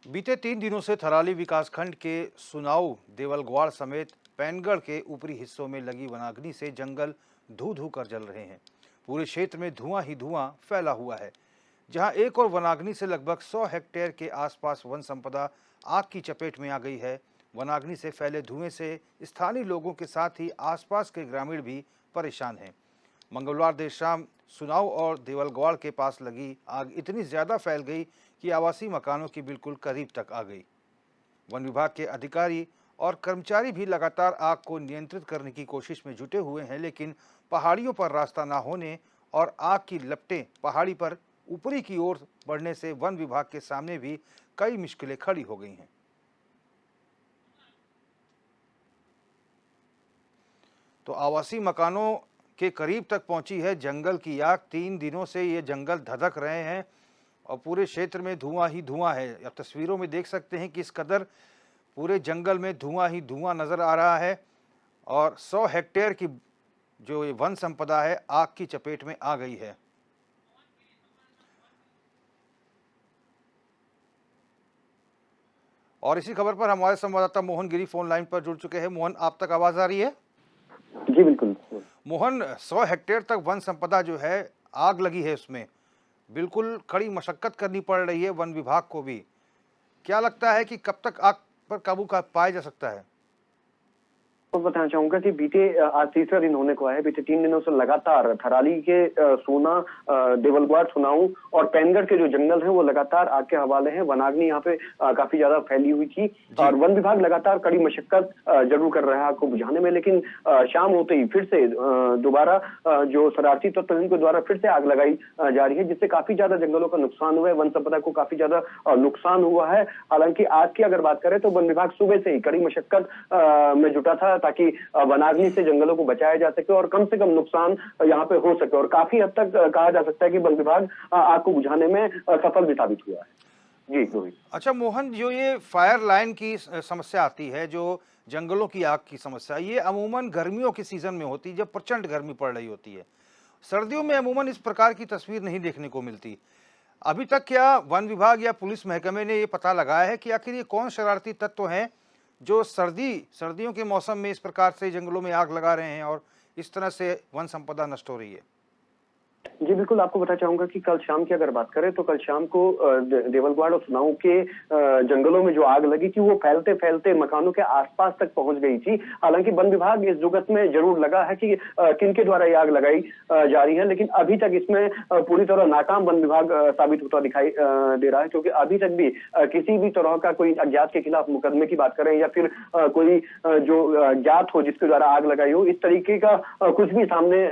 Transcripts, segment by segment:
बीते 3 दिनों से थराली विकासखंड के सुनाऊ, देवलगवाड़ समेत पैनगढ़ के ऊपरी हिस्सों में लगी वनाग्नि से जंगल धू धू कर जल रहे हैं। पूरे क्षेत्र में धुआं ही धुआं फैला हुआ है। जहां एक और वनाग्नि से लगभग 100 हेक्टेयर के आसपास वन संपदा आग की चपेट में आ गई है। वनाग्नि से फैले धुएं से स्थानीय लोगों के साथ ही आसपास के ग्रामीण भी परेशान हैं। मंगलवार देर शाम सुनाऊ और देवलगवाड़ के पास लगी आग इतनी ज्यादा फैल गई कि आवासीय मकानों के बिल्कुल करीब तक आ गई। वन विभाग के अधिकारी और कर्मचारी भी लगातार आग को नियंत्रित करने की कोशिश में जुटे हुए हैं, लेकिन पहाड़ियों पर रास्ता न होने और आग की लपटें पहाड़ी पर ऊपरी की ओर बढ़ने से वन विभाग के सामने भी कई मुश्किलें खड़ी हो गई हैं। तो आवासीय मकानों के करीब तक पहुंची है जंगल की आग। 3 दिनों से ये जंगल धधक रहे हैं और पूरे क्षेत्र में धुआं ही धुआं है। अब तस्वीरों में देख सकते हैं कि इस कदर पूरे जंगल में धुआं ही धुआं नजर आ रहा है और 100 हेक्टेयर की जो ये वन संपदा है आग की चपेट में आ गई है। और इसी खबर पर हमारे संवाददाता मोहन गिरी फोन लाइन पर जुड़ चुके हैं। मोहन, आप तक आवाज आ रही है? जी बिल्कुल। मोहन, 100 हेक्टेयर तक वन संपदा जो है आग लगी है, उसमें बिल्कुल कड़ी मशक्कत करनी पड़ रही है वन विभाग को भी। क्या लगता है कि कब तक आग पर काबू पाया जा सकता है? तो बताना चाहूंगा कि बीते आज तीसरा दिन होने को है। बीते 3 दिनों से लगातार थराली के सोना, देवलगवाड़, सुनाऊ और पैनगढ़ के जो जंगल हैं वो लगातार आग के हवाले हैं। वनाग्नि यहाँ पे काफी ज्यादा फैली हुई थी और वन विभाग लगातार कड़ी मशक्कत जरूर कर रहा है आग को बुझाने में, लेकिन शाम होते ही फिर से दोबारा जो शरारती तत्व इनके द्वारा फिर से आग लगाई जा रही है, जिससे काफी ज्यादा जंगलों का नुकसान हुआ है, वन संपदा को काफी ज्यादा नुकसान हुआ है। हालांकि आज की अगर बात करें तो वन विभाग सुबह से ही कड़ी मशक्कत में जुटा था ताकि वनाग्नि से जंगलों को बचाया जा सके और कम से कम नुकसान यहाँ पे हो सके। और काफी हद तक कहा जा सकता है कि वन विभाग आग को बुझाने में सफल भी साबित हुआ है। जी रोहित। अच्छा मोहन, जो ये फायर लाइन की समस्या आती है, जो जंगलों की आग की समस्या, ये अमूमन गर्मियों के सीजन में होती है जब प्रचंड गर्मी पड़ रही होती है। सर्दियों में अमूमन इस प्रकार की तस्वीर नहीं देखने को मिलती। अभी तक क्या वन विभाग या पुलिस महकमे ने ये पता लगाया है कि आखिर ये कौन शरारती तत्व हैं जो सर्दियों के मौसम में इस प्रकार से जंगलों में आग लगा रहे हैं और इस तरह से वन संपदा नष्ट हो रही है? जी बिल्कुल, आपको बताना चाहूंगा कि कल शाम की अगर बात करें तो कल शाम को देवलगवाड़ और सुनाऊ के जंगलों में जो आग लगी थी वो फैलते फैलते मकानों के आसपास तक पहुंच गई थी। हालांकि वन विभाग इस जुगत में जरूर लगा है कि किनके द्वारा ये आग लगाई जा रही है, लेकिन अभी तक इसमें पूरी तरह नाकाम वन विभाग साबित होता दिखाई दे रहा है, क्योंकि अभी तक भी किसी भी तरह का कोई अज्ञात के खिलाफ मुकदमे की बात करें या फिर कोई जो ज्ञात हो जिसके द्वारा आग लगाई हो, इस तरीके का कुछ भी सामने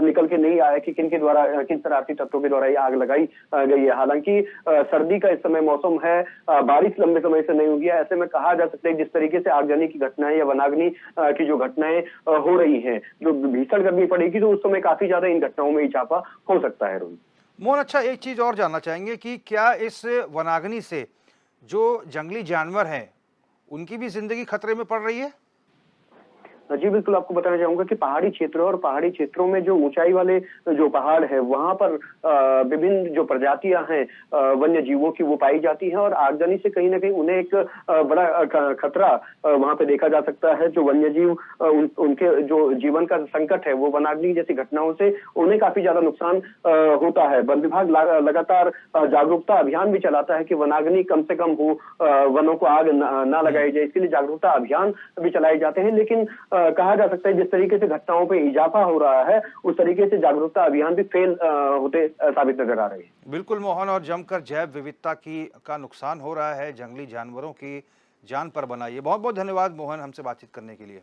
निकल के नहीं आया कि किनके द्वारा, किन शरारती तत्वों के द्वारा ये आग लगाई गई है। हालांकि सर्दी का इस समय मौसम है, बारिश लंबे समय से नहीं हुई है, ऐसे में कहा जा सकता है जिस तरीके से आगजनी की घटनाएं या वनाग्नि की जो घटनाएं हो रही हैं, जो भीषण गर्मी पड़ेगी तो उस समय काफी ज्यादा इन घटनाओं में इजाफा हो सकता है। रोहित मोहन, अच्छा एक चीज और जानना चाहेंगे कि क्या इस वनाग्नि से जो जंगली जानवर हैं उनकी भी जिंदगी खतरे में पड़ रही है? जी बिल्कुल, आपको बताना चाहूंगा कि पहाड़ी क्षेत्र और पहाड़ी क्षेत्रों में जो ऊंचाई वाले जो पहाड़ है वहां पर विभिन्न जो प्रजातियां हैं वन्य जीवों की वो पाई जाती हैं और आगजनी से कहीं ना कहीं उन्हें एक बड़ा खतरा वहां पे देखा जा सकता है। जो वन्य जीव उनके जो जीवन का संकट है वो वनाग्नि जैसी घटनाओं से उन्हें काफी ज्यादा नुकसान होता है। वन विभाग लगातार जागरूकता अभियान भी चलाता है कि वनाग्नि कम से कम हो, वनों को आग ना लगाई जाए, इसके लिए जागरूकता अभियान भी चलाए जाते हैं। लेकिन कहा जा सकता है जिस तरीके से घटनाओं पे इजाफा हो रहा है उस तरीके से जागरूकता अभियान भी फेल होते साबित नजर आ रहे हैं। बिल्कुल मोहन, और जमकर जैव विविधता का नुकसान हो रहा है, जंगली जानवरों की जान पर बना। ये बहुत बहुत धन्यवाद मोहन, हमसे बातचीत करने के लिए।